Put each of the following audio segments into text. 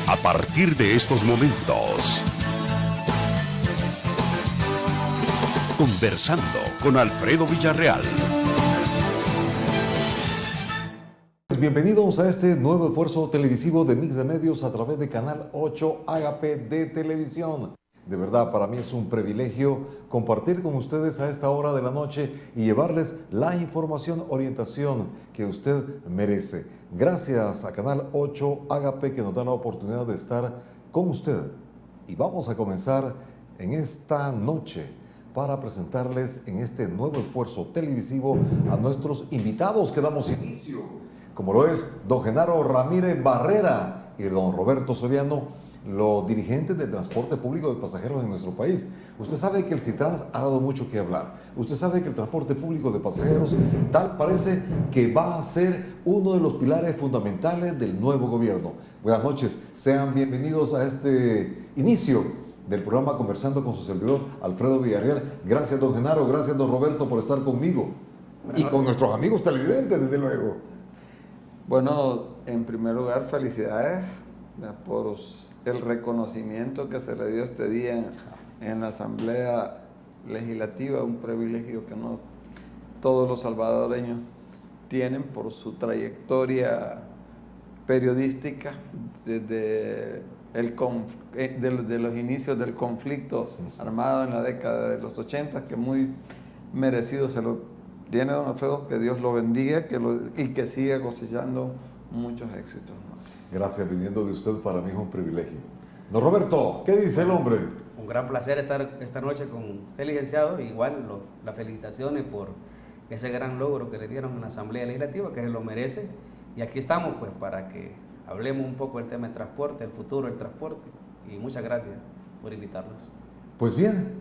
A partir de estos momentos, conversando con Alfredo Villarreal. Bienvenidos a este nuevo esfuerzo televisivo de Mix de Medios a través de Canal 8 Agape de Televisión. De verdad, para mí es un privilegio compartir con ustedes a esta hora de la noche y llevarles la información, orientación que usted merece. Gracias a Canal 8 Agape que nos da la oportunidad de estar con usted. Y vamos a comenzar en esta noche para presentarles en este nuevo esfuerzo televisivo a nuestros invitados que damos inicio, como lo es don Genaro Ramírez Barrera y don Roberto Soriano, los dirigentes del transporte público de pasajeros en nuestro país. Usted sabe que el Citrans ha dado mucho que hablar. Usted sabe que el transporte público de pasajeros tal parece que va a ser uno de los pilares fundamentales del nuevo gobierno. Buenas noches, sean bienvenidos a este inicio del programa Conversando con su servidor Alfredo Villarreal. Gracias don Genaro, gracias don Roberto por estar conmigo y con nuestros amigos televidentes, desde luego. Bueno, en primer lugar, felicidades por el reconocimiento que se le dio este día en la Asamblea Legislativa, un privilegio que no todos los salvadoreños tienen por su trayectoria periodística desde de los inicios del conflicto armado en la década de los 80, que muy merecido se lo tiene don Alfredo, que Dios lo bendiga y que siga cosechando muchos éxitos más. Gracias, viniendo de usted para mí es un privilegio. Don Roberto, ¿qué dice el hombre? Un gran placer estar esta noche con usted, licenciado. Igual las felicitaciones por ese gran logro que le dieron en la Asamblea Legislativa, que se lo merece. Y aquí estamos pues para que hablemos un poco del tema del transporte, el futuro del transporte. Y muchas gracias por invitarnos. Pues bien,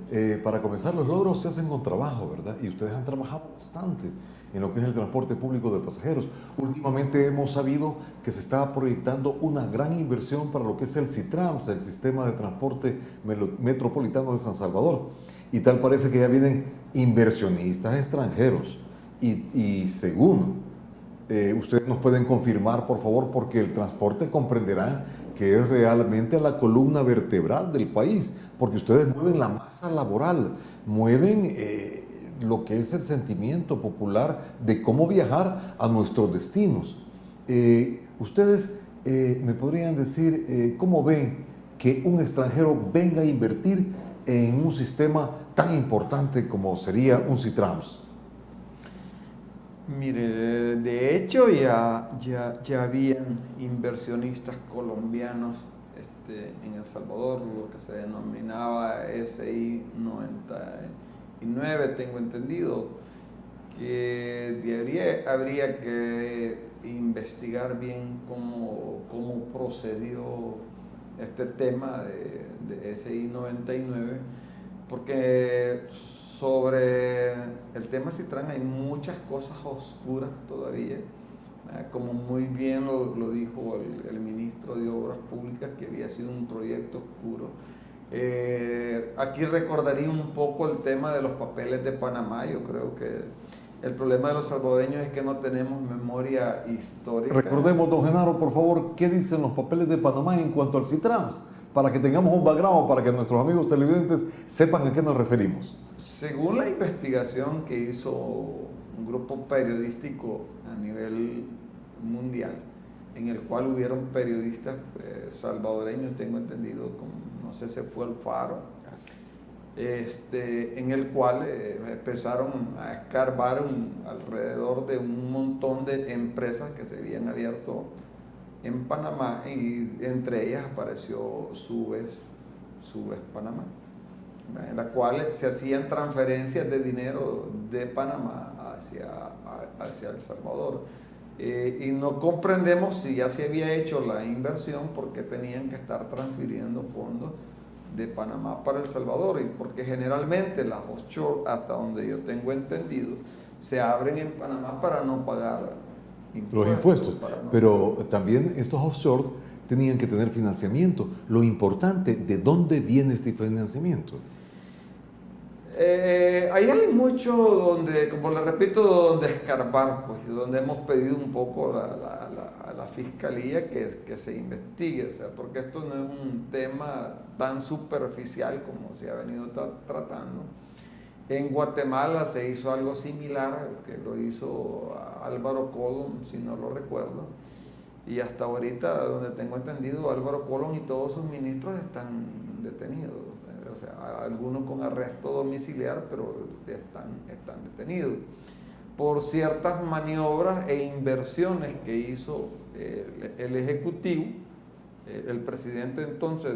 para comenzar, los logros se hacen con trabajo, ¿verdad? Y ustedes han trabajado bastante en lo que es el transporte público de pasajeros. Últimamente hemos sabido que se está proyectando una gran inversión para lo que es el Citrans, el Sistema de Transporte Metropolitano de San Salvador. Y tal parece que ya vienen inversionistas extranjeros. Y según ustedes nos pueden confirmar, por favor, porque el transporte comprenderán que es realmente la columna vertebral del país, porque ustedes mueven la masa laboral, mueven lo que es el sentimiento popular de cómo viajar a nuestros destinos. Ustedes me podrían decir cómo ven que un extranjero venga a invertir en un sistema tan importante como sería un Citrans. Mire, de hecho ya habían inversionistas colombianos en El Salvador, lo que se denominaba SI 99, tengo entendido, que habría que investigar bien cómo procedió este tema de SI 99, porque sobre el tema Citrans hay muchas cosas oscuras todavía, como muy bien lo dijo el ministro de Obras Públicas, que había sido un proyecto oscuro. Aquí recordaría un poco el tema de los papeles de Panamá. Yo creo que el problema de los salvadoreños es que no tenemos memoria histórica. Recordemos, don Genaro, por favor, ¿qué dicen los papeles de Panamá en cuanto al Citrans? Para que tengamos un background, para que nuestros amigos televidentes sepan a qué nos referimos. Según la investigación que hizo un grupo periodístico a nivel mundial, en el cual hubieron periodistas salvadoreños, tengo entendido, como, no sé si fue el Faro, en el cual empezaron a escarbar alrededor de un montón de empresas que se habían abierto en Panamá, y entre ellas apareció Subes Panamá, en la cual se hacían transferencias de dinero de Panamá hacia El Salvador. Y no comprendemos si ya se había hecho la inversión, porque tenían que estar transfiriendo fondos de Panamá para El Salvador, y porque generalmente las offshore, hasta donde yo tengo entendido, se abren en Panamá para no pagar los impuestos, pero también estos offshore tenían que tener financiamiento. Lo importante, ¿de dónde viene este financiamiento? Ahí hay mucho donde, como le repito, donde escarbar, pues, donde hemos pedido un poco a la fiscalía que se investigue, o sea, porque esto no es un tema tan superficial como se ha venido tratando. En Guatemala se hizo algo similar, que lo hizo Álvaro Colón, si no lo recuerdo, y hasta ahorita, donde tengo entendido, Álvaro Colón y todos sus ministros están detenidos. O sea, algunos con arresto domiciliar, pero están detenidos por ciertas maniobras e inversiones que hizo el Ejecutivo, el presidente entonces,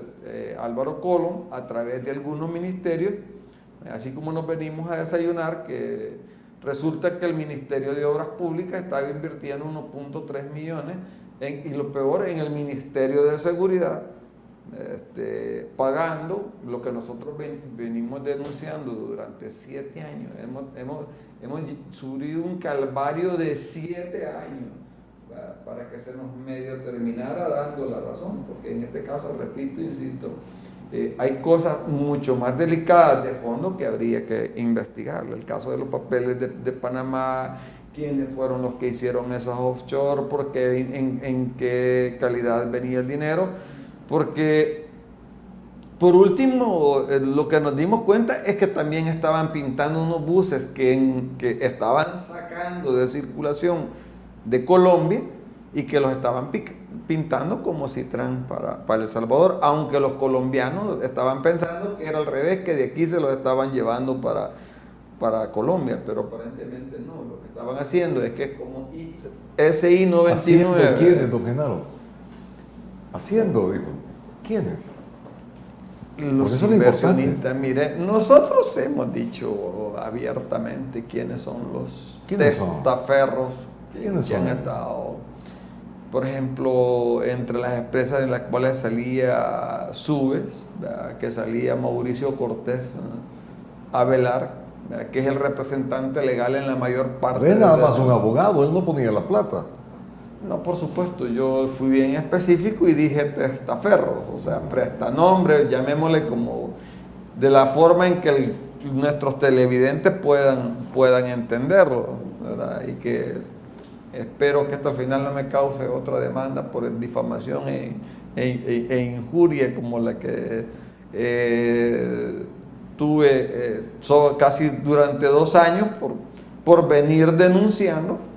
Álvaro Colón, a través de algunos ministerios, así como nos venimos a desayunar, que resulta que el Ministerio de Obras Públicas estaba invirtiendo 1.3 millones, y lo peor, en el Ministerio de Seguridad, pagando lo que nosotros venimos denunciando durante 7 años. Hemos sufrido un calvario de 7 años para que se nos medio terminara dando la razón, porque en este caso, repito, insisto, hay cosas mucho más delicadas de fondo que habría que investigar. El caso de los papeles de Panamá, quiénes fueron los que hicieron esos offshore, por qué, en qué calidad venía el dinero. Porque, por último, lo que nos dimos cuenta es que también estaban pintando unos buses que estaban sacando de circulación de Colombia y que los estaban pintando como Citran para El Salvador, aunque los colombianos estaban pensando que era al revés, que de aquí se los estaban llevando para Colombia, pero aparentemente no. Lo que estaban haciendo es que es como SI 99. ¿Haciendo quiénes, don Genaro? Haciendo, digo. ¿Quiénes? Los inversionistas. Mire, nosotros hemos dicho abiertamente quiénes son los testaferros que han estado. Por ejemplo, entre las empresas en las cuales salía Subes, ¿verdad?, que salía Mauricio Cortés Avelar, ¿verdad?, que es el representante legal en la mayor parte. Es nada más un abogado, él no ponía la plata. No, por supuesto, yo fui bien específico y dije testaferros, o sea, prestanombre, llamémosle como de la forma en que nuestros televidentes puedan entenderlo, ¿verdad? Y que espero que hasta el final no me cause otra demanda por difamación e injuria como la que tuve casi durante 2 años por venir denunciando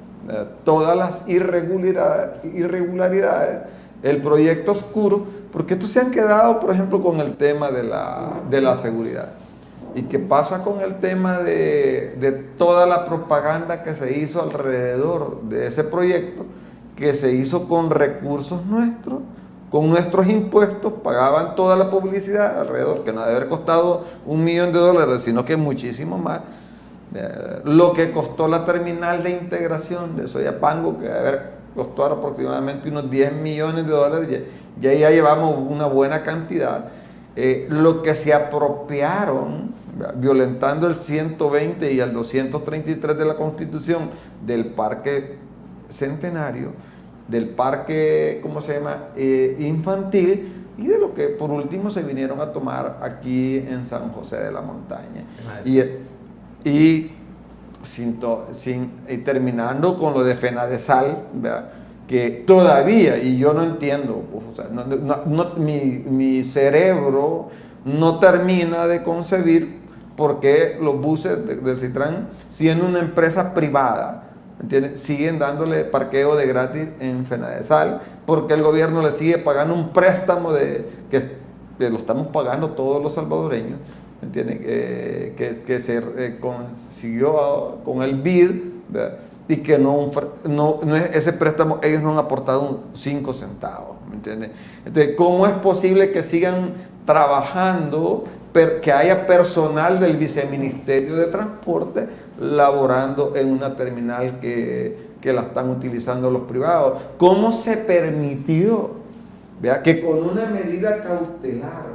todas las irregularidades, el proyecto oscuro, porque estos se han quedado, por ejemplo, con el tema de la seguridad. ¿Y qué pasa con el tema de toda la propaganda que se hizo alrededor de ese proyecto, que se hizo con recursos nuestros, con nuestros impuestos, pagaban toda la publicidad alrededor, que no debe haber costado $1 millón, sino que muchísimo más? Lo que costó la terminal de integración de Soyapango, que costó aproximadamente unos $10 millones, ya llevamos una buena cantidad. Lo que se apropiaron, violentando el 120 y el 233 de la Constitución, del Parque Centenario, del Parque, ¿cómo se llama?, infantil, y de lo que por último se vinieron a tomar aquí en San José de la Montaña. Y terminando con lo de Fenadesal, ¿verdad?, que todavía, y yo no entiendo, pues, o sea, mi cerebro no termina de concebir por qué los buses del Citran, siendo una empresa privada, ¿entiendes?, siguen dándole parqueo de gratis en Fenadesal, porque el gobierno le sigue pagando un préstamo que lo estamos pagando todos los salvadoreños, ¿entienden?, que se consiguió con el BID, ¿verdad?, y que no es ese préstamo, ellos no han aportado 5 centavos, ¿me entiendes? Entonces, ¿cómo es posible que sigan trabajando, que haya personal del Viceministerio de Transporte laborando en una terminal que la están utilizando los privados? ¿Cómo se permitió, ¿verdad?, que con una medida cautelar,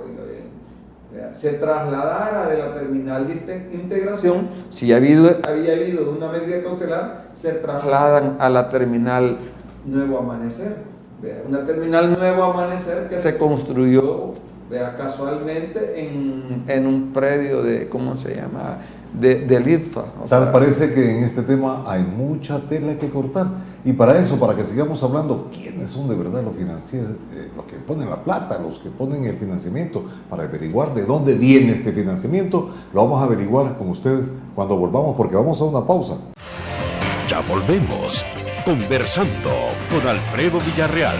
se trasladara de la terminal de integración? Si había habido una medida cautelar, se trasladan a la terminal Nuevo Amanecer. Una terminal Nuevo Amanecer que se construyó Vea, casualmente en un predio de, ¿cómo se llama? Del ITFA. Tal parece que en este tema hay mucha tela que cortar. Y para eso, para que sigamos hablando, ¿quiénes son de verdad los financieros, los que ponen la plata, los que ponen el financiamiento? Para averiguar de dónde viene este financiamiento, lo vamos a averiguar con ustedes cuando volvamos, porque vamos a una pausa. Ya volvemos, conversando con Alfredo Villarreal.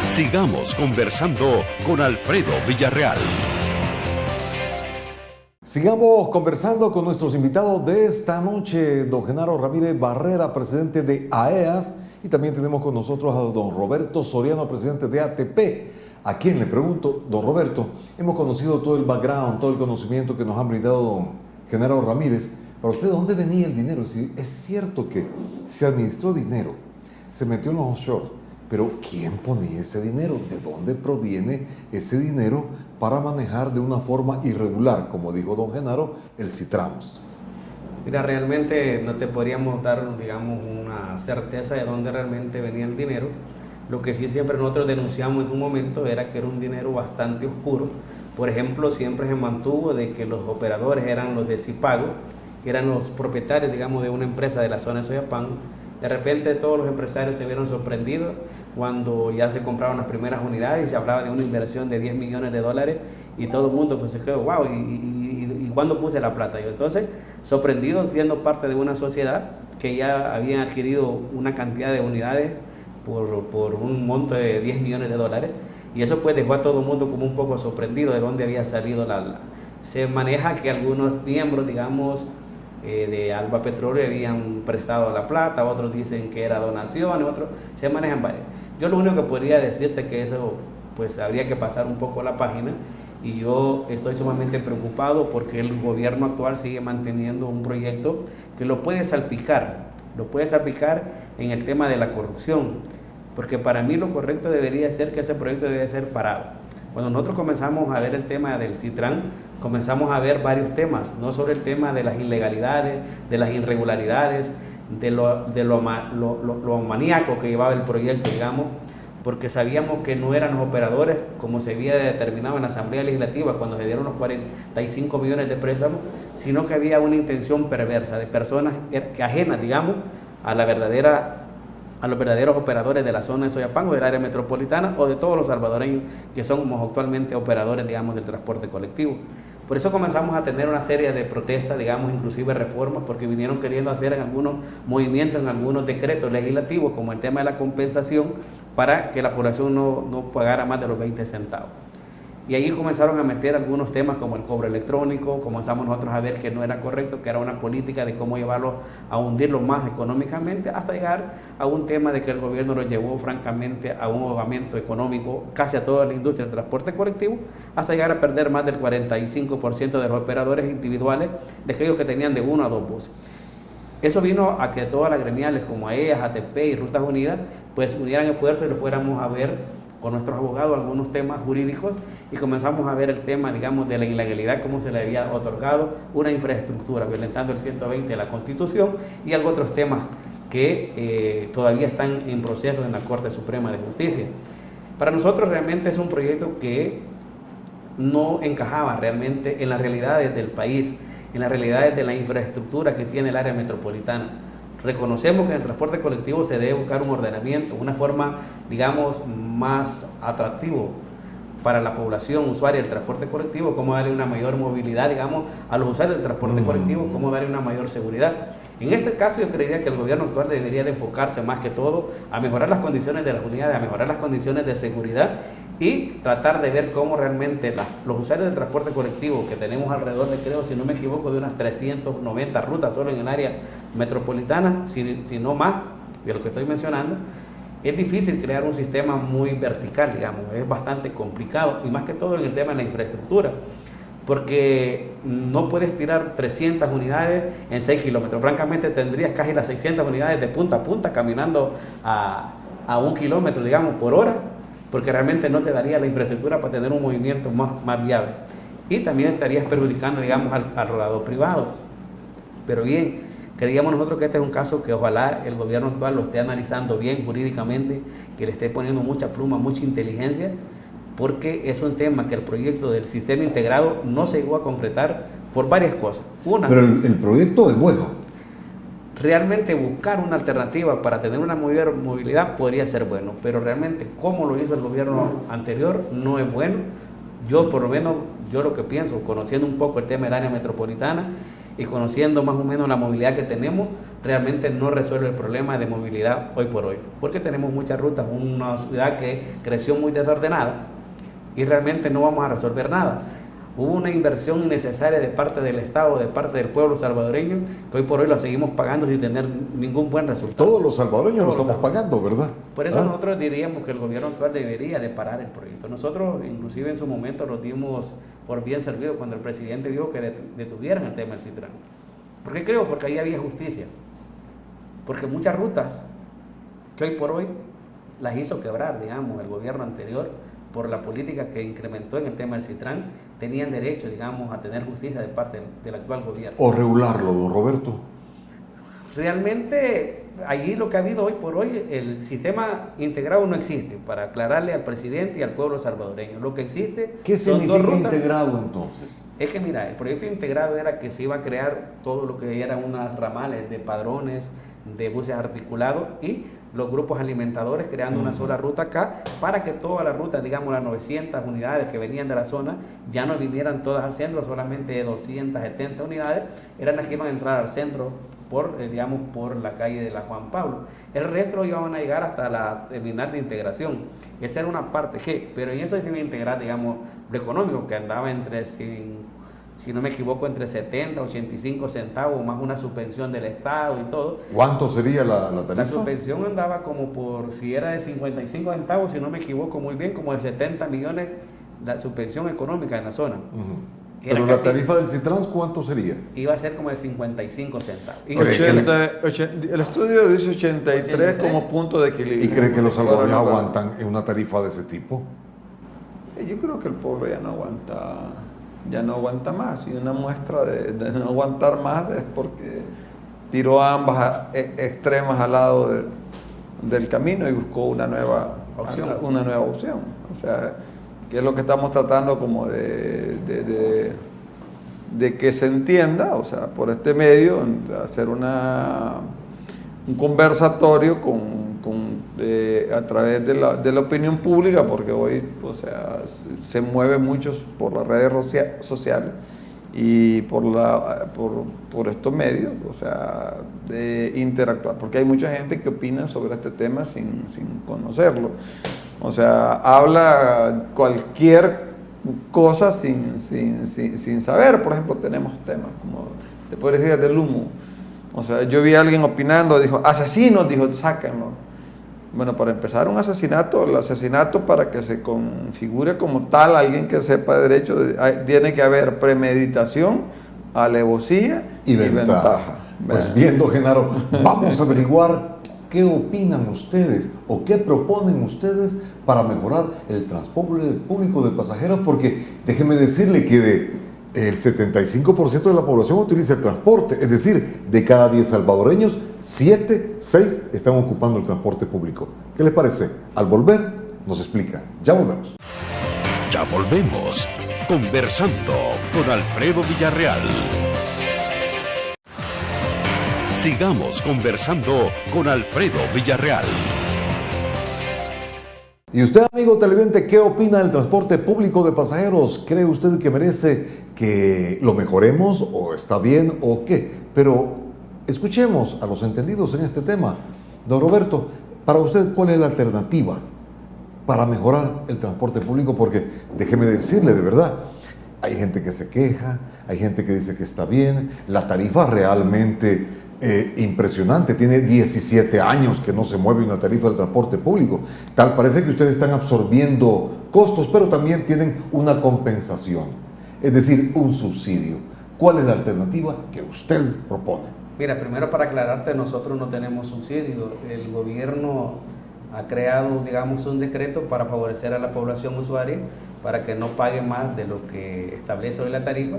Sigamos conversando con Alfredo Villarreal. Sigamos conversando con nuestros invitados de esta noche, don Genaro Ramírez Barrera, presidente de AEAS, y también tenemos con nosotros a don Roberto Soriano, presidente de ATP. ¿A quién le pregunto? Don Roberto, hemos conocido todo el background, todo el conocimiento que nos han brindado don Genaro Ramírez. Para usted, ¿de dónde venía el dinero? Es cierto que se administró dinero, se metió en los offshore, pero ¿quién ponía ese dinero? ¿De dónde proviene ese dinero para manejar de una forma irregular, como dijo don Genaro, el Citrams? Mira, realmente no te podríamos dar, digamos, una certeza de dónde realmente venía el dinero. Lo que sí siempre nosotros denunciamos en un momento era que era un dinero bastante oscuro. Por ejemplo, siempre se mantuvo de que los operadores eran los de Cipago, que eran los propietarios, digamos, de una empresa de la zona de Soyapango. De repente todos los empresarios se vieron sorprendidos cuando ya se compraron las primeras unidades y se hablaba de una inversión de $10 millones y todo el mundo pues se quedó, wow, ¿y cuándo puse la plata? Y entonces, sorprendidos siendo parte de una sociedad que ya habían adquirido una cantidad de unidades por un monto de $10 millones, y eso pues dejó a todo el mundo como un poco sorprendido de dónde había salido Se maneja que algunos miembros, digamos, de Alba Petróleo habían prestado la plata, otros dicen que era donación, otros se manejan varios. Yo lo único que podría decirte es que eso pues habría que pasar un poco la página, y yo estoy sumamente preocupado porque el gobierno actual sigue manteniendo un proyecto que lo puede salpicar en el tema de la corrupción, porque para mí lo correcto debería ser que ese proyecto debe ser parado. Cuando nosotros comenzamos a ver el tema del Citran, comenzamos a ver varios temas, no solo el tema de las ilegalidades, de las irregularidades, de lo maníaco que llevaba el proyecto, digamos, porque sabíamos que no eran los operadores como se había determinado en la Asamblea Legislativa cuando se dieron los 45 millones de préstamos, sino que había una intención perversa de personas que ajenas, digamos, a los verdaderos operadores de la zona de Soyapango, del área metropolitana, o de todos los salvadoreños que somos actualmente operadores, digamos, del transporte colectivo. Por eso comenzamos a tener una serie de protestas, digamos, inclusive reformas, porque vinieron queriendo hacer en algunos movimientos, en algunos decretos legislativos, como el tema de la compensación, para que la población no pagara más de los 20 centavos. Y ahí comenzaron a meter algunos temas como el cobro electrónico, comenzamos nosotros a ver que no era correcto, que era una política de cómo llevarlo a hundirlo más económicamente, hasta llegar a un tema de que el gobierno lo llevó francamente a un ahogamiento económico casi a toda la industria del transporte colectivo, hasta llegar a perder más del 45% de los operadores individuales, de aquellos que tenían de 1 a 2 buses. Eso vino a que todas las gremiales como AEAS, ATP y Rutas Unidas pues unieran esfuerzos y lo fuéramos a ver con nuestros abogados algunos temas jurídicos, y comenzamos a ver el tema, digamos, de la ilegalidad, cómo se le había otorgado una infraestructura violentando el 120 de la Constitución, y algunos otros temas que todavía están en proceso en la Corte Suprema de Justicia. Para nosotros realmente es un proyecto que no encajaba realmente en las realidades del país, en las realidades de la infraestructura que tiene el área metropolitana. Reconocemos que en el transporte colectivo se debe buscar un ordenamiento, una forma, digamos, más atractivo para la población usuaria del transporte colectivo, cómo darle una mayor movilidad, digamos, a los usuarios del transporte colectivo, cómo darle una mayor seguridad. En este caso yo creería que el gobierno actual debería de enfocarse más que todo a mejorar las condiciones de las unidades, a mejorar las condiciones de seguridad, y tratar de ver cómo realmente los usuarios del transporte colectivo, que tenemos alrededor de, creo, si no me equivoco, de unas 390 rutas solo en el área metropolitana, si no más de lo que estoy mencionando, es difícil crear un sistema muy vertical, digamos, es bastante complicado, y más que todo en el tema de la infraestructura, porque no puedes tirar 300 unidades en 6 kilómetros. Francamente tendrías casi las 600 unidades de punta a punta caminando a 1 kilómetro, digamos, por hora, porque realmente no te daría la infraestructura para tener un movimiento más viable. Y también estarías perjudicando, digamos, al rodador privado. Pero bien, Creíamos nosotros que este es un caso que ojalá el gobierno actual lo esté analizando bien jurídicamente, que le esté poniendo mucha pluma, mucha inteligencia, porque es un tema que el proyecto del sistema integrado no se llegó a concretar por varias cosas. Una, pero el proyecto es bueno. realmente buscar una alternativa para tener una mayor movilidad podría ser bueno, pero realmente como lo hizo el gobierno anterior no es bueno. Yo por lo menos, yo lo que pienso, conociendo un poco el tema del área metropolitana y conociendo más o menos la movilidad que tenemos, realmente no resuelve el problema de movilidad hoy por hoy, porque tenemos muchas rutas, una ciudad que creció muy desordenada y realmente no vamos a resolver nada. Hubo una inversión innecesaria de parte del Estado, de parte del pueblo salvadoreño, que hoy por hoy la seguimos pagando sin tener ningún buen resultado. Todos los salvadoreños lo estamos pagando, ¿verdad? Por eso nosotros diríamos que el gobierno actual debería de parar el proyecto. Nosotros, inclusive en su momento, nos dimos por bien servido cuando el presidente dijo que detuvieran el tema del Citrán. ¿Por qué creo? Porque ahí había justicia. Porque muchas rutas que hoy por hoy las hizo quebrar, digamos, el gobierno anterior, por la política que incrementó en el tema del Citrán, tenían derecho, digamos, a tener justicia de parte del actual gobierno. O regularlo, don Roberto. Realmente, allí lo que ha habido hoy por hoy, el sistema integrado no existe, para aclararle al presidente y al pueblo salvadoreño. Lo que existe ¿Qué son significa dos rutas. integrado entonces? Es que mira, el proyecto integrado era que se iba a crear todo lo que eran unas ramales de padrones, de buses articulados y los grupos alimentadores creando una sola ruta acá para que todas las rutas, digamos las 900 unidades que venían de la zona, ya no vinieran todas al centro, solamente 270 unidades eran las que iban a entrar al centro por, digamos, por la calle de la Juan Pablo. El resto iban a llegar hasta la terminal de integración. Esa era una parte que, pero en eso se iba a integrar, digamos, lo económico, que andaba entre, si no me equivoco, entre 70, 85 centavos, más una subvención del Estado y todo. ¿Cuánto sería la tarifa? La subvención andaba como por, si era de 55 centavos, si no me equivoco muy bien, como de 70 millones la subvención económica en la zona. Pero la tarifa del Citrans, ¿cuánto sería? Iba a ser como de 55 centavos. El estudio dice 83 como punto de equilibrio. ¿Y cree que los salvadoreños aguantan en una tarifa de ese tipo? Yo creo que el pueblo ya no aguanta más, y una muestra de no aguantar más es porque tiró a ambas extremas al lado del camino y buscó una nueva opción. O sea, que es lo que estamos tratando como de que se entienda, o sea, por este medio, hacer un conversatorio a través de la opinión pública, porque hoy, o sea, se mueve mucho por las redes sociales y por estos medios, o sea, de interactuar, porque hay mucha gente que opina sobre este tema sin conocerlo, o sea, habla cualquier cosa sin saber. Por ejemplo, tenemos temas como, te puedo decir, del humo. O sea, yo vi a alguien opinando, dijo, asesinos, dijo, sáquenlo. Bueno, para empezar el asesinato, para que se configure como tal alguien que sepa de derecho, tiene que haber premeditación, alevosía y ventaja. Pues bien, don Genaro, vamos a averiguar qué opinan ustedes o qué proponen ustedes para mejorar el transporte público de pasajeros, porque déjeme decirle que el 75% de la población utiliza el transporte, es decir, de cada 10 salvadoreños, 6 están ocupando el transporte público. ¿Qué les parece? Al volver, nos explica. Ya volvemos. Ya volvemos. Conversando con Alfredo Villarreal. Sigamos conversando con Alfredo Villarreal. Y usted, amigo televidente, ¿qué opina del transporte público de pasajeros? ¿Cree usted que merece que lo mejoremos o está bien o qué? Pero escuchemos a los entendidos en este tema. Don Roberto, para usted, ¿cuál es la alternativa para mejorar el transporte público? Porque déjeme decirle de verdad, hay gente que se queja, hay gente que dice que está bien, la tarifa realmente impresionante, tiene 17 años que no se mueve una tarifa del transporte público. Tal parece que ustedes están absorbiendo costos, pero también tienen una compensación, es decir, un subsidio. ¿Cuál es la alternativa que usted propone? Mira, primero para aclararte, nosotros no tenemos subsidio. El gobierno ha creado, digamos, un decreto para favorecer a la población usuaria para que no pague más de lo que establece hoy la tarifa.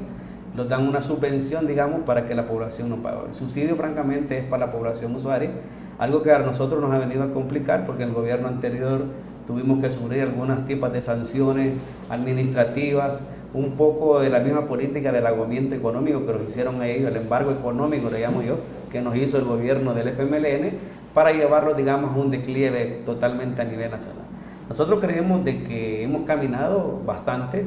nos dan una subvención, digamos, para que la población no pague. El subsidio, francamente, es para la población usuaria, algo que a nosotros nos ha venido a complicar porque el gobierno anterior tuvimos que sufrir algunas tipos de sanciones administrativas, un poco de la misma política del agobiento económico que nos hicieron a ellos, el embargo económico, le llamo yo, que nos hizo el gobierno del FMLN, para llevarlo, digamos, a un declive totalmente a nivel nacional. Nosotros creemos de que hemos caminado bastante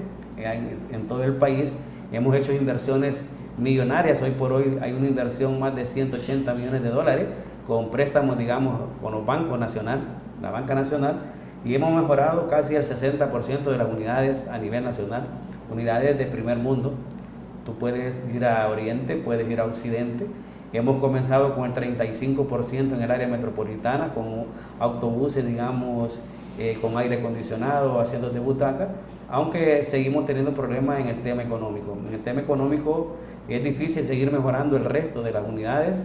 en todo el país, hemos hecho inversiones millonarias, hoy por hoy hay una inversión más de 180 millones de dólares, con préstamos, digamos, con los bancos nacional, la banca nacional, y hemos mejorado casi el 60% de las unidades a nivel nacional, unidades de primer mundo. Tú puedes ir a Oriente, puedes ir a Occidente. Hemos comenzado con el 35% en el área metropolitana, con autobuses, digamos, con aire acondicionado, asientos de butaca, aunque seguimos teniendo problemas en el tema económico. En el tema económico es difícil seguir mejorando el resto de las unidades,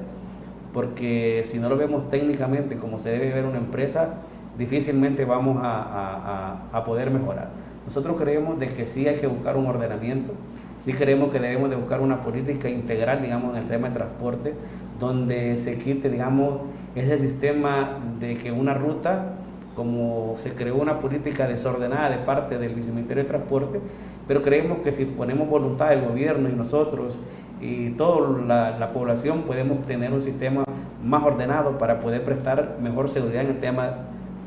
porque si no lo vemos técnicamente como se debe ver una empresa, difícilmente vamos a poder mejorar. Nosotros creemos de que sí hay que buscar un ordenamiento, sí creemos que debemos de buscar una política integral, digamos, en el tema de transporte, donde se quite, digamos, ese sistema de que una ruta, como se creó una política desordenada de parte del Viceministerio de Transporte, pero creemos que si ponemos voluntad del gobierno y nosotros y toda la población, podemos tener un sistema más ordenado para poder prestar mejor seguridad en el tema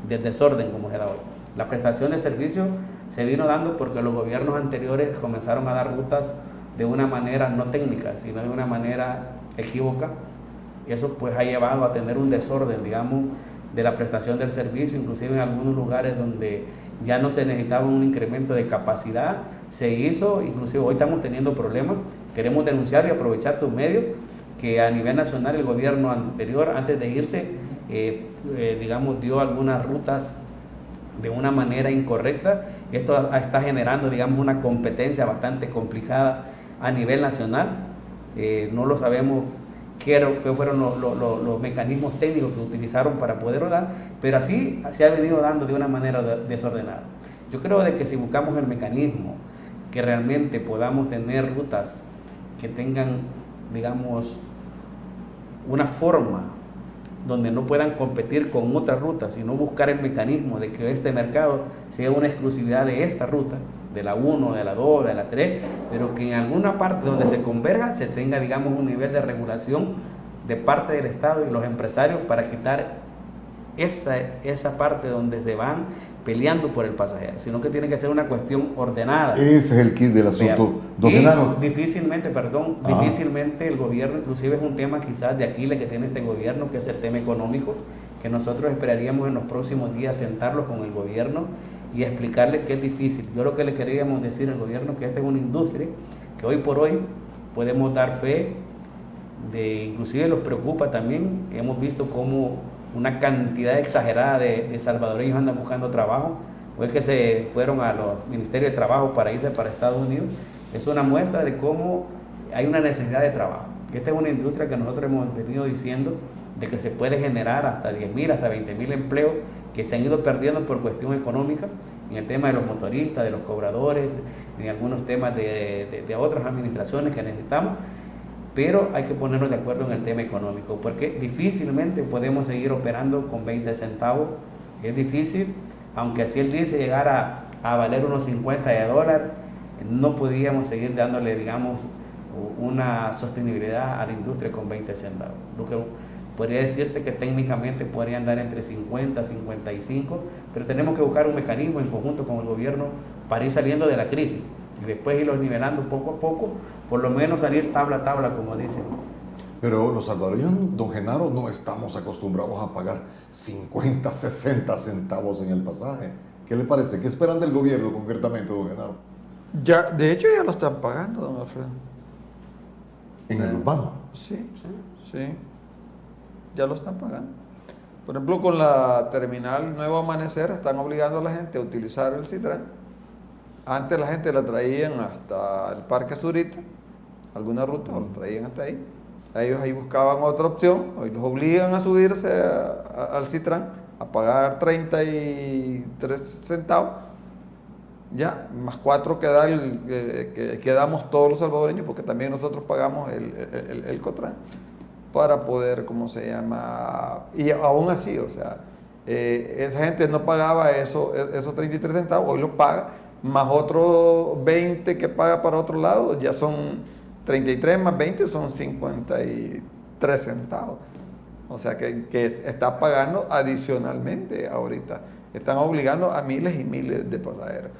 del desorden como se da hoy. La prestación de servicios se vino dando porque los gobiernos anteriores comenzaron a dar rutas de una manera no técnica, sino de una manera equívoca, y eso pues ha llevado a tener un desorden, digamos, de la prestación del servicio, inclusive en algunos lugares donde ya no se necesitaba un incremento de capacidad, se hizo, inclusive hoy estamos teniendo problemas. Queremos denunciar y aprovechar tus medios que a nivel nacional el gobierno anterior, antes de irse, digamos, dio algunas rutas de una manera incorrecta. Esto está generando, digamos, una competencia bastante complicada a nivel nacional. No lo sabemos qué fueron los mecanismos técnicos que utilizaron para poder rodar, pero así se ha venido dando de una manera desordenada. Yo creo de que si buscamos el mecanismo, que realmente podamos tener rutas que tengan, digamos, una forma donde no puedan competir con otras rutas, sino buscar el mecanismo de que este mercado sea una exclusividad de esta ruta, de la 1, de la 2, de la 3, pero que en alguna parte donde se converja se tenga, digamos, un nivel de regulación de parte del Estado y los empresarios para quitar esa parte donde se van peleando por el pasajero, sino que tiene que ser una cuestión ordenada. Ese es el kit del asunto. Don Genaro. Difícilmente el gobierno, inclusive es un tema quizás de Aquiles que tiene este gobierno, que es el tema económico, que nosotros esperaríamos en los próximos días sentarlos con el gobierno y explicarles que es difícil. Yo lo que le queríamos decir al gobierno que esta es una industria que hoy por hoy podemos dar fe de, inclusive los preocupa también, hemos visto cómo una cantidad exagerada de salvadoreños andan buscando trabajo, pues que se fueron a los ministerios de trabajo para irse para Estados Unidos. Es una muestra de cómo hay una necesidad de trabajo. Esta es una industria que nosotros hemos venido diciendo de que se puede generar hasta 10.000, hasta 20.000 empleos que se han ido perdiendo por cuestión económica, en el tema de los motoristas, de los cobradores, en algunos temas de otras administraciones que necesitamos, pero hay que ponernos de acuerdo en el tema económico, porque difícilmente podemos seguir operando con 20 centavos, es difícil, aunque así él dice llegar a valer unos 50 de dólar, no podíamos seguir dándole, digamos, una sostenibilidad a la industria con 20 centavos. Lo que podría decirte que técnicamente podría andar entre 50 y 55, pero tenemos que buscar un mecanismo en conjunto con el gobierno para ir saliendo de la crisis y después irlos nivelando poco a poco, por lo menos salir tabla a tabla, como dicen. Pero los salvadoreños, don Genaro, no estamos acostumbrados a pagar 50, 60 centavos en el pasaje. ¿Qué le parece? ¿Qué esperan del gobierno concretamente, don Genaro? Ya, de hecho ya lo están pagando, don Alfredo. ¿En el urbano? Sí. Ya lo están pagando. Por ejemplo, con la terminal Nuevo Amanecer están obligando a la gente a utilizar el Citran. Antes la gente la traían hasta el Parque Zurita, alguna ruta, o la traían hasta ahí. Ellos ahí buscaban otra opción, hoy los obligan a subirse al Citran, a pagar 33 centavos ya, más 4 que, que damos todos los salvadoreños, porque también nosotros pagamos el COTRAN, para poder, ¿cómo se llama? Y aún así, o sea, esa gente no pagaba esos 33 centavos, hoy los paga, más otros 20 que paga para otro lado, ya son 33 más 20, son 53 centavos. O sea, que está pagando adicionalmente ahorita. Están obligando a miles y miles de pasajeros.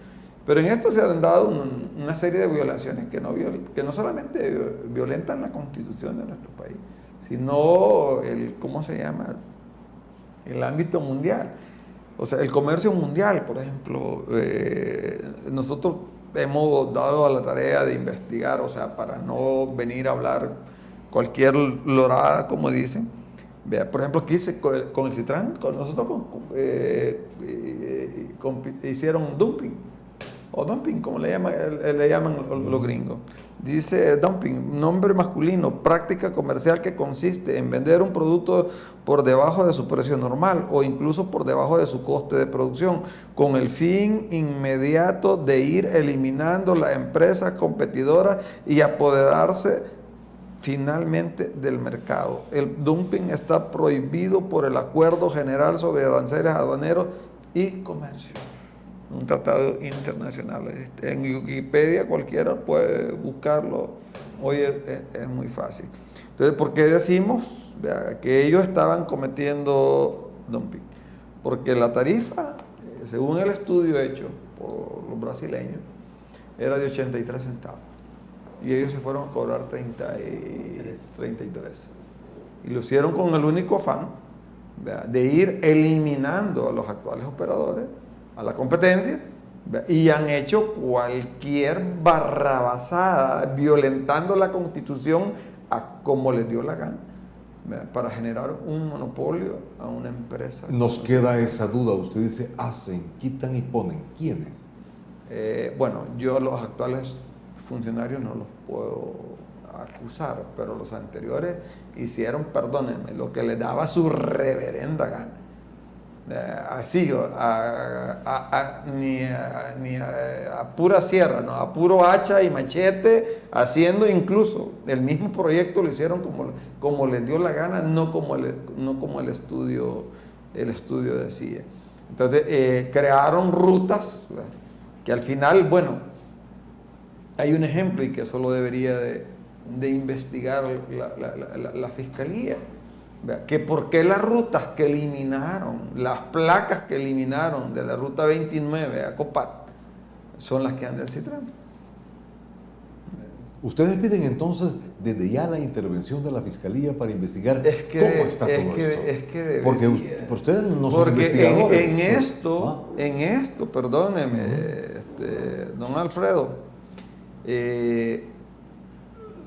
Pero en esto se han dado una serie de violaciones que no solamente violentan la Constitución de nuestro país, sino ¿cómo se llama? El ámbito mundial. O sea, el comercio mundial, por ejemplo. Nosotros hemos dado a la tarea de investigar, o sea, para no venir a hablar cualquier lorada, como dicen. Vea, por ejemplo, aquí con el Citran, nosotros hicieron dumping, o dumping, como le llaman los gringos. Dice dumping, nombre masculino, práctica comercial que consiste en vender un producto por debajo de su precio normal o incluso por debajo de su coste de producción, con el fin inmediato de ir eliminando la empresa competidora y apoderarse finalmente del mercado. El dumping está prohibido por el Acuerdo General sobre Aranceles Aduaneros y Comercio, un tratado internacional. En Wikipedia cualquiera puede buscarlo, hoy es muy fácil. Entonces, ¿por qué decimos que ellos estaban cometiendo dumping? Porque la tarifa, según el estudio hecho por los brasileños, era de 83 centavos. Y ellos se fueron a cobrar 33. Y lo hicieron con el único afán de ir eliminando a los actuales operadores, a la competencia, y han hecho cualquier barrabasada, violentando la Constitución a como les dio la gana, para generar un monopolio a una empresa. Nos queda esa duda. Usted dice hacen, quitan y ponen. ¿Quiénes? Bueno, yo los actuales funcionarios no los puedo acusar, pero los anteriores hicieron, perdónenme, lo que les daba su reverenda gana. Así, ni a pura sierra, no, a puro hacha y machete, haciendo incluso el mismo proyecto lo hicieron como les dio la gana, no como el estudio decía. Entonces crearon rutas que al final, bueno, hay un ejemplo, y que eso lo debería de investigar la Fiscalía, que por qué las rutas que eliminaron, las placas que eliminaron de la ruta 29 a Copat, son las que andan del Citran. Ustedes piden entonces desde ya la intervención de la Fiscalía para investigar cómo está todo esto. Porque ustedes no son investigadores. En esto, perdóneme, don Alfredo,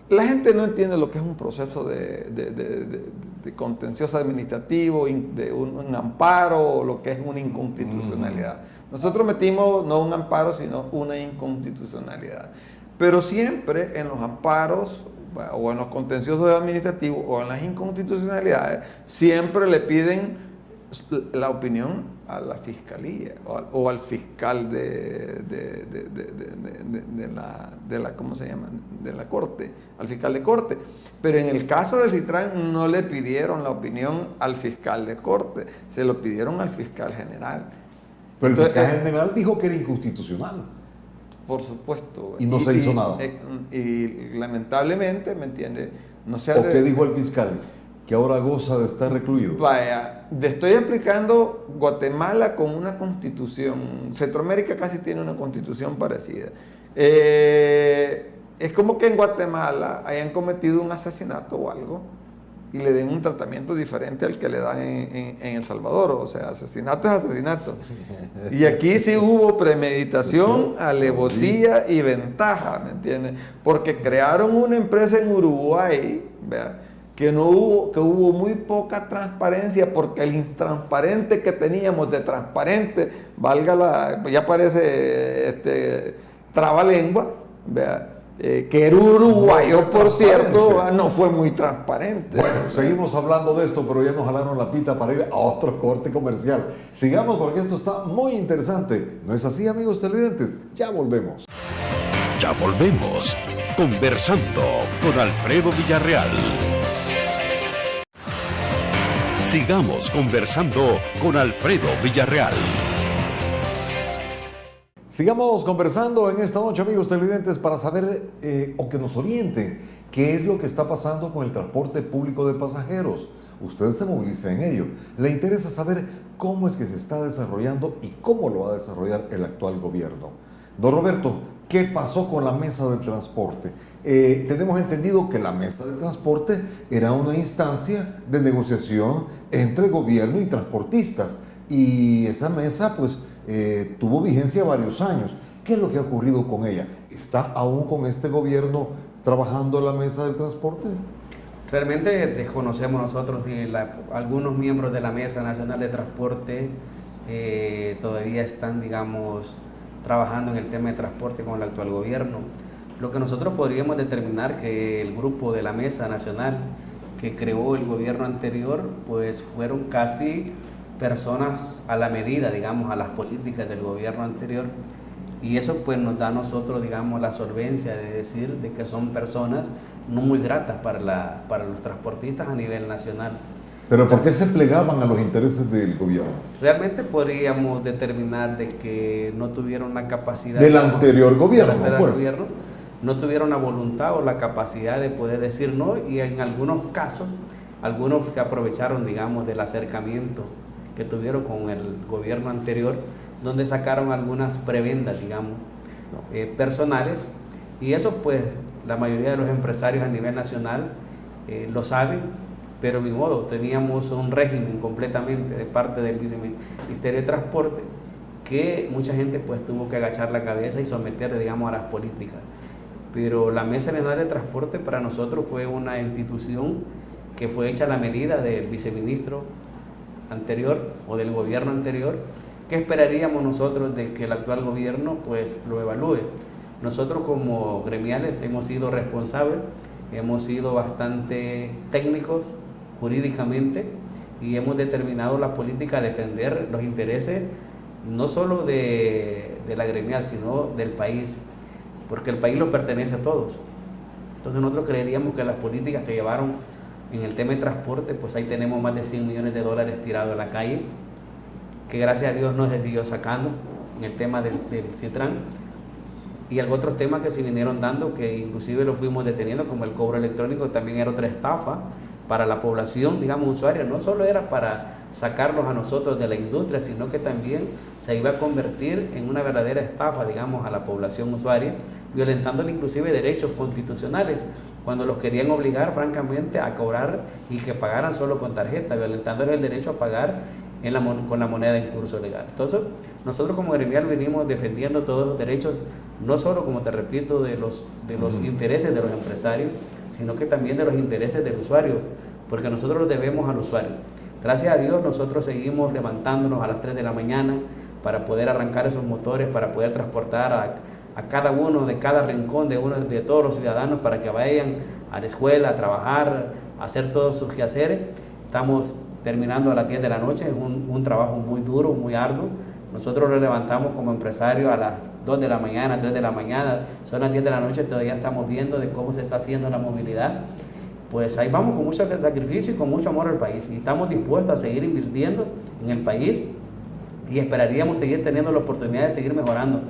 la gente no entiende lo que es un proceso de contencioso administrativo, de un amparo, o lo que es una inconstitucionalidad. Nosotros metimos no un amparo, sino una inconstitucionalidad. Pero siempre en los amparos, o en los contenciosos administrativos, o en las inconstitucionalidades, siempre le piden la opinión a la Fiscalía o al fiscal de la ¿cómo se llama? De la Corte, al fiscal de Corte. Pero en el caso del Citran no le pidieron la opinión al fiscal de Corte, se lo pidieron al fiscal general. Pero el fiscal general dijo que era inconstitucional. Por supuesto. Y no se hizo nada. Y lamentablemente, ¿me entiende? No se ¿O qué dijo el fiscal? Que ahora goza de estar recluido. Vaya, estoy aplicando Guatemala con una constitución. Centroamérica casi tiene una constitución parecida. Es como que en Guatemala hayan cometido un asesinato o algo y le den un tratamiento diferente al que le dan en El Salvador. O sea, asesinato es asesinato. Y aquí sí hubo premeditación, alevosía y ventaja, ¿me entiendes? Porque crearon una empresa en Uruguay, ¿vea?, que hubo muy poca transparencia, porque el intransparente que teníamos de transparente, ya parece trabalengua, ¿vea?, que era uruguayo, por cierto, no fue muy transparente. Bueno, seguimos hablando de esto, pero ya nos jalaron la pita para ir a otro corte comercial. Sigamos porque esto está muy interesante. ¿No es así, amigos televidentes? Ya volvemos. Ya volvemos. Conversando con Alfredo Villarreal. Sigamos conversando con Alfredo Villarreal. Sigamos conversando en esta noche, amigos televidentes, para saber o que nos orienten qué es lo que está pasando con el transporte público de pasajeros. Usted se moviliza en ello. Le interesa saber cómo es que se está desarrollando y cómo lo va a desarrollar el actual gobierno. Don Roberto, ¿qué pasó con la mesa del transporte? Tenemos entendido que la mesa del transporte era una instancia de negociación entre gobierno y transportistas. Y esa mesa, pues, tuvo vigencia varios años. ¿Qué es lo que ha ocurrido con ella? ¿Está aún con este gobierno trabajando en la mesa del transporte? Realmente desconocemos nosotros si algunos miembros de la Mesa Nacional de Transporte todavía están, digamos, trabajando en el tema de transporte con el actual gobierno. Lo que nosotros podríamos determinar que el grupo de la Mesa Nacional que creó el gobierno anterior, pues fueron casi personas a la medida, digamos, a las políticas del gobierno anterior, y eso pues nos da a nosotros, digamos, la solvencia de decir de que son personas no muy gratas para los transportistas a nivel nacional. ¿Pero por qué se plegaban a los intereses del gobierno? Realmente podríamos determinar de que no tuvieron la capacidad del anterior gobierno, no tuvieron la voluntad o la capacidad de poder decir no, y en algunos casos, algunos se aprovecharon, digamos, del acercamiento que tuvieron con el gobierno anterior, donde sacaron algunas prebendas, digamos, personales, y eso pues la mayoría de los empresarios a nivel nacional lo saben, pero de modo teníamos un régimen completamente de parte del Viceministerio de Transporte que mucha gente pues tuvo que agachar la cabeza y someter, digamos, a las políticas. Pero la Mesa Nacional de Transporte para nosotros fue una institución que fue hecha a la medida del viceministro anterior o del gobierno anterior. ¿Qué esperaríamos nosotros de que el actual gobierno pues lo evalúe? Nosotros como gremiales hemos sido responsables, hemos sido bastante técnicos jurídicamente y hemos determinado la política a defender los intereses no solo de la gremial, sino del país, porque el país lo pertenece a todos. Entonces nosotros creeríamos que las políticas que llevaron en el tema de transporte, pues ahí tenemos más de 100 millones de dólares tirados a la calle, que gracias a Dios no se siguió sacando en el tema del Citran, y otros temas que se vinieron dando, que inclusive lo fuimos deteniendo, como el cobro electrónico, que también era otra estafa para la población, digamos, usuaria. No solo era para sacarlos a nosotros de la industria, sino que también se iba a convertir en una verdadera estafa, digamos, a la población usuaria, violentándole inclusive derechos constitucionales, cuando los querían obligar, francamente, a cobrar y que pagaran solo con tarjeta, violentándole el derecho a pagar con la moneda en curso legal. Entonces, nosotros como gremial venimos defendiendo todos los derechos, no solo, como te repito, de los intereses de los empresarios, sino que también de los intereses del usuario, porque nosotros los debemos al usuario. Gracias a Dios nosotros seguimos levantándonos a las 3 de la mañana para poder arrancar esos motores, para poder transportar a cada uno de cada rincón de todos los ciudadanos para que vayan a la escuela, a trabajar, a hacer todos sus quehaceres. Estamos terminando a las 10 de la noche, es un trabajo muy duro, muy arduo. Nosotros lo levantamos como empresarios a las 2 de la mañana, 3 de la mañana, son las 10 de la noche, todavía estamos viendo de cómo se está haciendo la movilidad. Pues ahí vamos con mucho sacrificio y con mucho amor al país, y estamos dispuestos a seguir invirtiendo en el país, y esperaríamos seguir teniendo la oportunidad de seguir mejorando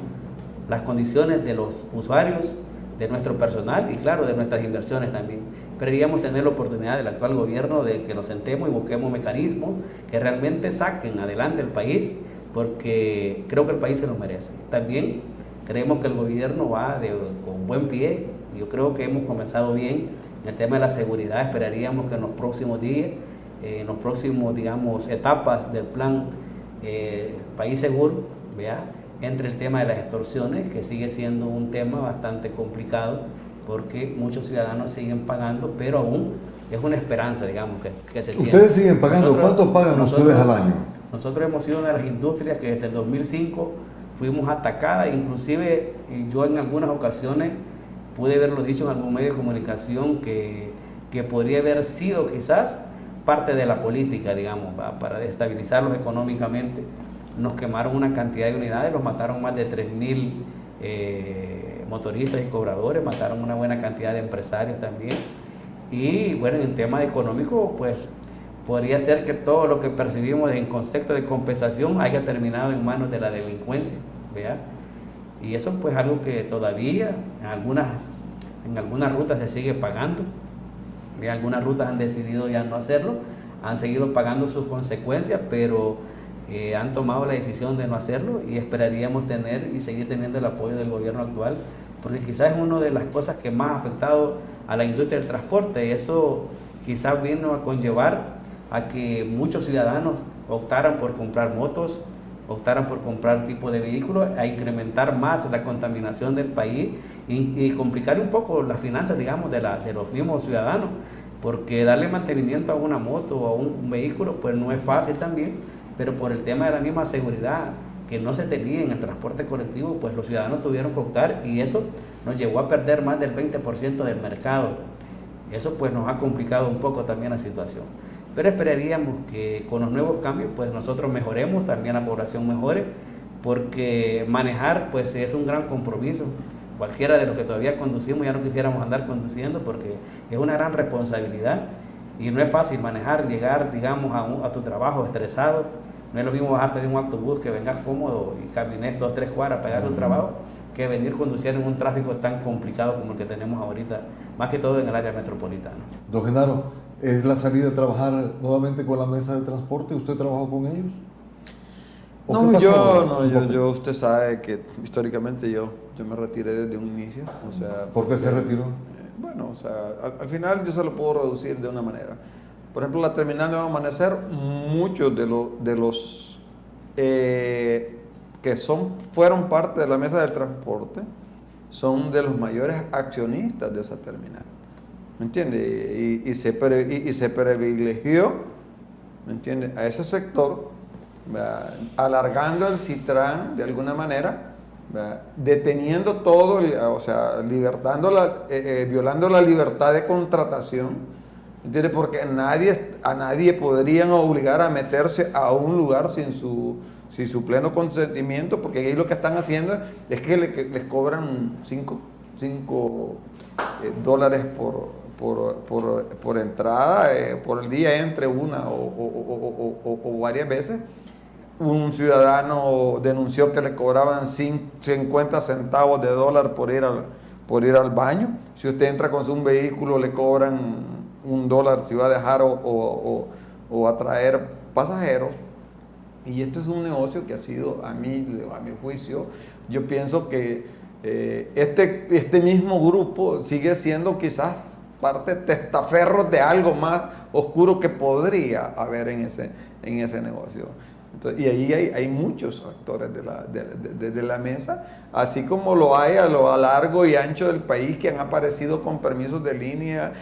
las condiciones de los usuarios, de nuestro personal y claro, de nuestras inversiones también. Esperaríamos tener la oportunidad del actual gobierno de que nos sentemos y busquemos mecanismos que realmente saquen adelante el país, porque creo que el país se lo merece. También creemos que el gobierno va con buen pie. Yo creo que hemos comenzado bien en el tema de la seguridad. Esperaríamos que en los próximos días, en los próximos, digamos, etapas del plan País Seguro, ¿vea?, entre el tema de las extorsiones, que sigue siendo un tema bastante complicado, porque muchos ciudadanos siguen pagando, pero aún es una esperanza, digamos, que se tiene. ¿Ustedes siguen pagando? ¿Cuánto pagan ustedes al año? Nosotros hemos sido una de las industrias que desde el 2005 fuimos atacadas, inclusive yo en algunas ocasiones pude haberlo dicho en algún medio de comunicación que podría haber sido quizás parte de la política, digamos, para destabilizarlos económicamente. Nos quemaron una cantidad de unidades, los mataron más de 3.000 motoristas y cobradores, mataron una buena cantidad de empresarios también. Y bueno, en el tema económico, pues podría ser que todo lo que percibimos en concepto de compensación haya terminado en manos de la delincuencia, ¿verdad? Y eso pues algo que todavía en algunas rutas se sigue pagando. Algunas rutas han decidido ya no hacerlo, han seguido pagando sus consecuencias, pero han tomado la decisión de no hacerlo y esperaríamos tener y seguir teniendo el apoyo del gobierno actual, porque quizás es una de las cosas que más ha afectado a la industria del transporte. Eso quizás vino a conllevar a que muchos ciudadanos optaran por comprar motos, optaran por comprar tipo de vehículos, a incrementar más la contaminación del país y complicar un poco las finanzas, digamos, de los mismos ciudadanos, porque darle mantenimiento a una moto o a un vehículo pues no es fácil también, pero por el tema de la misma seguridad que no se tenía en el transporte colectivo, pues los ciudadanos tuvieron que optar y eso nos llevó a perder más del 20% del mercado. Eso pues nos ha complicado un poco también la situación. Pero esperaríamos que con los nuevos cambios pues nosotros mejoremos, también la población mejore, porque manejar pues es un gran compromiso. Cualquiera de los que todavía conducimos ya no quisiéramos andar conduciendo porque es una gran responsabilidad y no es fácil manejar, llegar digamos a tu trabajo estresado. No es lo mismo bajarte de un autobús que vengas cómodo y camines 2 o 3 cuadras para llegar a tu trabajo que venir conduciendo en un tráfico tan complicado como el que tenemos ahorita, más que todo en el área metropolitana. Don Genaro, ¿es la salida de trabajar nuevamente con la mesa de transporte? ¿Usted trabajó con ellos? Yo, usted sabe que históricamente yo me retiré desde un inicio. O sea, ¿por qué se retiró? Bueno, o sea, al final yo se lo puedo reducir de una manera. Por ejemplo, la terminal de Amanecer, muchos de los que fueron parte de la mesa del transporte son de los mayores accionistas de esa terminal. ¿Me entiende? Y se privilegió, ¿me entiende?, a ese sector, ¿verdad?, alargando el CITRAN de alguna manera, ¿verdad?, deteniendo todo, o sea, violando la libertad de contratación, ¿entiende?, porque a nadie podrían obligar a meterse a un lugar sin su pleno consentimiento, porque ahí lo que están haciendo es que les cobran $5 por entrada, por el día, entre una o varias veces. Un ciudadano denunció que le cobraban 50 centavos de dólar por ir al baño. Si usted entra con un vehículo, le cobran $1 si va a dejar o a traer pasajeros. Y esto es un negocio que ha sido, a mi juicio, yo pienso que este mismo grupo sigue siendo quizás parte testaferros de algo más oscuro que podría haber en ese negocio. Entonces, y ahí hay muchos actores de la mesa, así como lo hay a lo largo y ancho del país, que han aparecido con permisos de línea,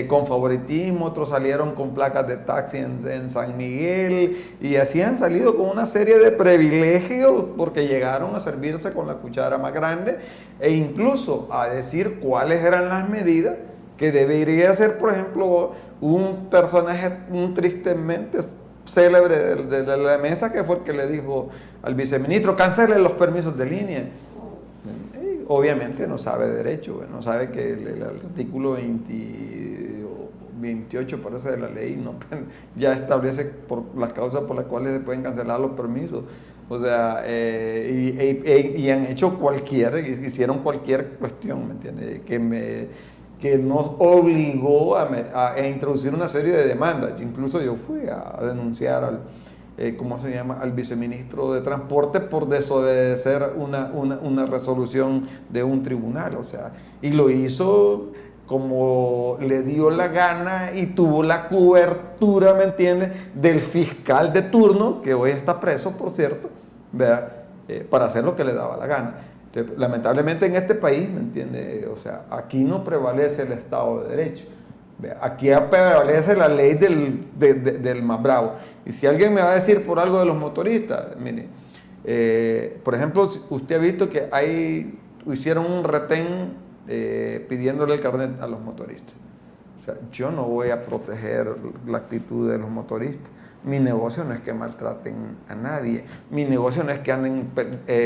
con favoritismo. Otros salieron con placas de taxi en San Miguel, y así han salido con una serie de privilegios porque llegaron a servirse con la cuchara más grande e incluso a decir cuáles eran las medidas que debería ser, por ejemplo, un personaje tristemente célebre de la mesa, que fue el que le dijo al viceministro: cancele los permisos de línea. Y obviamente no sabe derecho, no sabe que el artículo 28 parece de la ley ya establece por las causas por las cuales se pueden cancelar los permisos. O sea, y han hecho hicieron cualquier cuestión, ¿me entiendes?, que nos obligó a introducir una serie de demandas. Incluso yo fui a denunciar al viceministro de Transporte por desobedecer una resolución de un tribunal. O sea, y lo hizo como le dio la gana y tuvo la cobertura, ¿me entiendes?, del fiscal de turno, que hoy está preso, por cierto, ¿verdad?, para hacer lo que le daba la gana. Entonces, lamentablemente en este país, ¿me entiende?, o sea, aquí no prevalece el Estado de Derecho. Aquí prevalece la ley del más bravo. Y si alguien me va a decir por algo de los motoristas, mire, por ejemplo, usted ha visto que hicieron un retén pidiéndole el carnet a los motoristas. O sea, yo no voy a proteger la actitud de los motoristas. Mi negocio no es que maltraten a nadie. Mi negocio no es que anden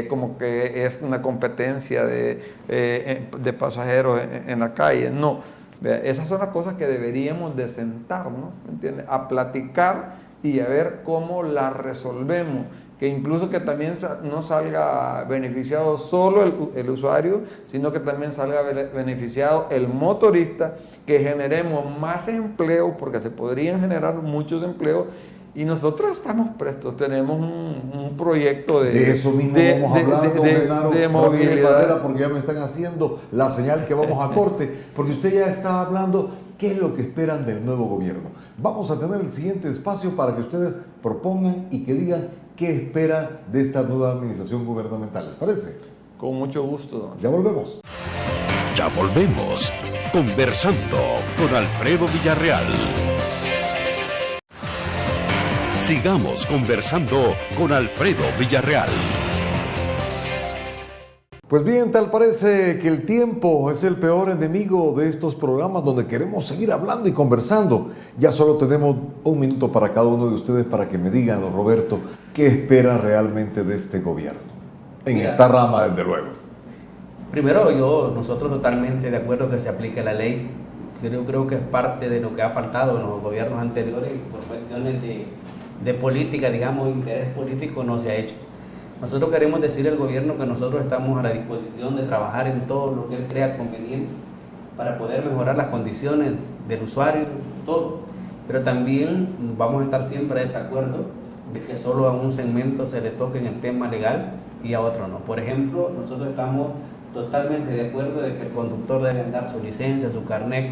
como que es una competencia de pasajeros en la calle. No. Vea, esas son las cosas que deberíamos de sentarnos, ¿me entiendes? A platicar y a ver cómo las resolvemos. Que incluso que también no salga beneficiado solo el usuario, sino que también salga beneficiado el motorista, que generemos más empleo, porque se podrían generar muchos empleos, y nosotros estamos prestos, tenemos un proyecto de eso mismo vamos a hablar, don Genaro, de movilidad, porque ya me están haciendo la señal que vamos a corte, porque usted ya está hablando qué es lo que esperan del nuevo gobierno. Vamos a tener el siguiente espacio para que ustedes propongan y que digan qué esperan de esta nueva administración gubernamental. ¿Les parece? Con mucho gusto, don. Ya volvemos. Ya volvemos. Conversando con Alfredo Villarreal. Sigamos conversando con Alfredo Villarreal. Pues bien, tal parece que el tiempo es el peor enemigo de estos programas donde queremos seguir hablando y conversando. Ya solo tenemos un minuto para cada uno de ustedes para que me digan, don Roberto, qué espera realmente de este gobierno, en esta rama, desde luego. Primero, nosotros totalmente de acuerdo que se aplique la ley. Yo creo que es parte de lo que ha faltado en los gobiernos anteriores y por cuestiones de política, digamos, interés político no se ha hecho. Nosotros queremos decirle al gobierno que nosotros estamos a la disposición de trabajar en todo lo que él crea conveniente para poder mejorar las condiciones del usuario, todo. Pero también vamos a estar siempre a desacuerdo de que solo a un segmento se le toque en el tema legal y a otro no. Por ejemplo, nosotros estamos totalmente de acuerdo de que el conductor debe andar su licencia, su carnet,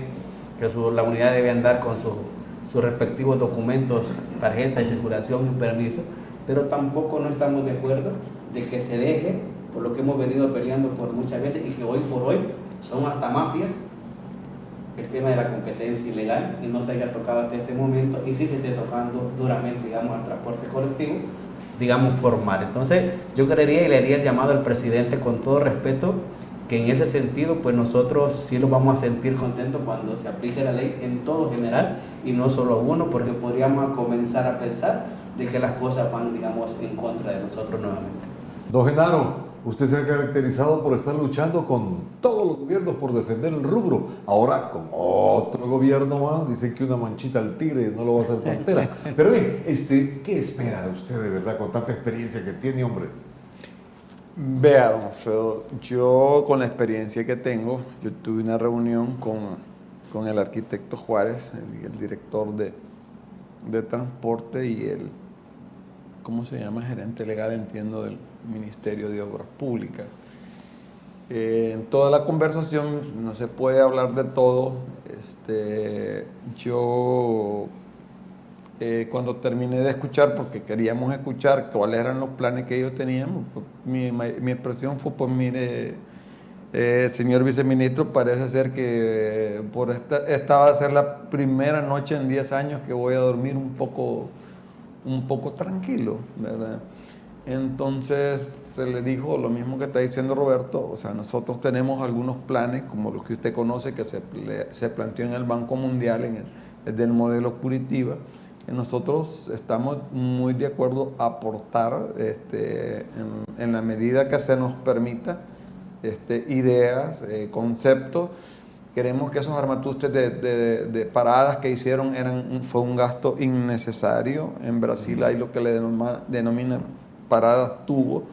que la unidad debe andar con sus respectivos documentos, tarjeta de circulación y permiso, pero tampoco no estamos de acuerdo de que se deje, por lo que hemos venido peleando por muchas veces y que hoy por hoy son hasta mafias, el tema de la competencia ilegal, y no se haya tocado hasta este momento, y sí se esté tocando duramente, digamos, al transporte colectivo, digamos, formal. Entonces, yo creería y le haría el llamado al presidente con todo respeto, que en ese sentido, pues nosotros sí nos vamos a sentir contentos cuando se aplique la ley en todo general y no solo uno, porque podríamos comenzar a pensar de que las cosas van, digamos, en contra de nosotros nuevamente. Don Genaro, usted se ha caracterizado por estar luchando con todos los gobiernos por defender el rubro. Ahora, con otro gobierno más, dicen que una manchita al tigre no lo va a hacer frontera. Pero bien, ¿qué espera de usted de verdad con tanta experiencia que tiene, hombre? Vea, don Alfredo, yo con la experiencia que tengo, yo tuve una reunión con el arquitecto Juárez, el director de transporte y el, ¿cómo se llama? Gerente legal, entiendo, del Ministerio de Obras Públicas. En toda la conversación no se puede hablar de todo. Yo cuando terminé de escuchar, porque queríamos escuchar cuáles eran los planes que ellos tenían, pues, mi expresión fue, pues mire, señor viceministro, parece ser que esta va a ser la primera noche en 10 años que voy a dormir un poco tranquilo, ¿verdad? Entonces se le dijo lo mismo que está diciendo Roberto, o sea, nosotros tenemos algunos planes, como los que usted conoce, que se planteó en el Banco Mundial, del modelo Curitiba. Nosotros estamos muy de acuerdo a aportar en la medida que se nos permita ideas, conceptos. Queremos que esos armatustes de paradas que hicieron fue un gasto innecesario. En Brasil hay lo que le denominan paradas tubo.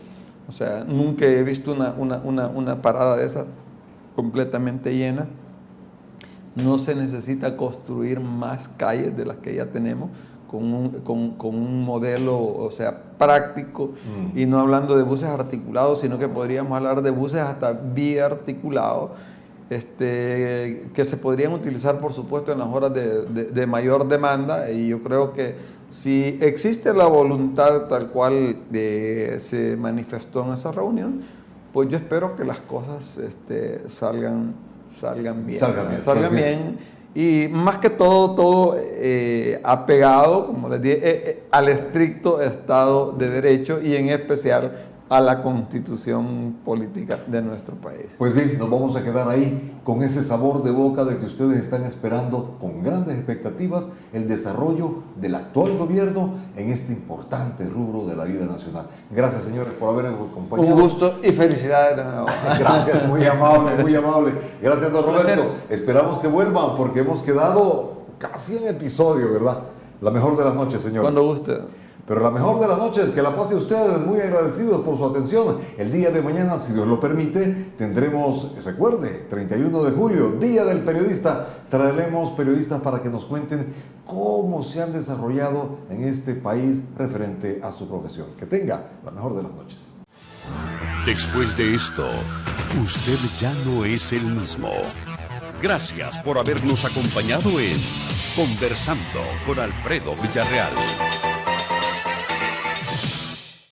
O sea, nunca he visto una parada de esas completamente llena. No se necesita construir más calles de las que ya tenemos con un modelo, o sea, práctico, y no hablando de buses articulados, sino que podríamos hablar de buses hasta biarticulados, que se podrían utilizar, por supuesto, en las horas de mayor demanda, y yo creo que si existe la voluntad tal cual se manifestó en esa reunión, pues yo espero que las cosas salgan bien. Y más que todo apegado, como les dije, al estricto Estado de Derecho y en especial a la constitución política de nuestro país. Pues bien, nos vamos a quedar ahí con ese sabor de boca de que ustedes están esperando con grandes expectativas el desarrollo del actual gobierno en este importante rubro de la vida nacional. Gracias, señores, por habernos acompañado. Un gusto y felicidades de nuevo. Gracias, muy amable, muy amable. Gracias, don Roberto. Esperamos que vuelvan porque hemos quedado casi en episodio, ¿verdad? La mejor de las noches, señores. Cuando guste. Pero la mejor de las noches, que la pase ustedes, muy agradecidos por su atención. El día de mañana, si Dios lo permite, tendremos, recuerde, 31 de julio, Día del Periodista. Traeremos periodistas para que nos cuenten cómo se han desarrollado en este país referente a su profesión. Que tenga la mejor de las noches. Después de esto, usted ya no es el mismo. Gracias por habernos acompañado en Conversando con Alfredo Villarreal.